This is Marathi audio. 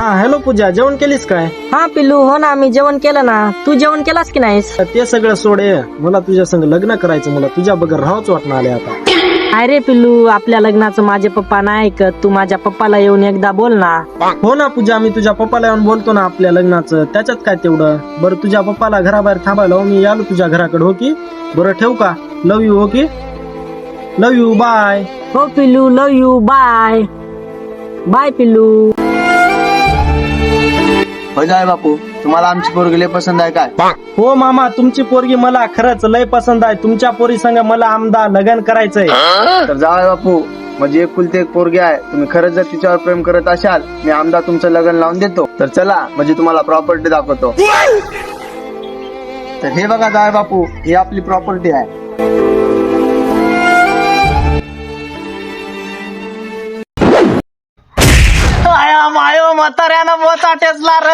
हा हॅलो पूजा, जेवण केलीस काय? हा पिल्लू, हो ना, मी जेवण केलं ना. तू जेवण केलास की नाहीस? ते सगळं सोडे, मला तुझ्या संग लग्न करायचं. मला तुझ्या बगर राहावंच वाटणं आले आता. अरे पिल्लू, आपल्या लग्नाचं माझे पप्पा नाही ऐकत. तू माझ्या पप्पाला येऊन एकदा बोल ना. हो ना पूजा, मी तुझ्या पप्पाला येऊन बोलतो ना आपल्या लग्नाचं. त्याच्यात काय तेवढं. बरं तुझ्या पप्पाला घराबाहेर थांबायला मी आलो तुझ्या घराकडे, हो की? बरं ठेवू का? लव यू, हो की? लव यू, बाय. हो पिल्लू, लव यू, बाय बाय पिल्लू. हो जाय बापू, तुम्हाला आमची पोरगी लय पसंत आहे काय? हो मामा, तुमची पोरगी मला खरंच लय पसंत आहे. तुमच्या पोरी संग मला आमदा लग्न करायचंय. तर जाय बापू, म्हणजे एकुलती एक पोरगी आहे. तुम्ही खरंच जर तिच्यावर प्रेम करत असाल, मी आमदा तुमचं लग्न लावून देतो. तर चला, म्हणजे तुम्हाला प्रॉपर्टी दाखवतो. तर हे बघा जाय बापू, ही आपली प्रॉपर्टी आहे. मायो म्हाताऱ्यानं बोचा टेचला र.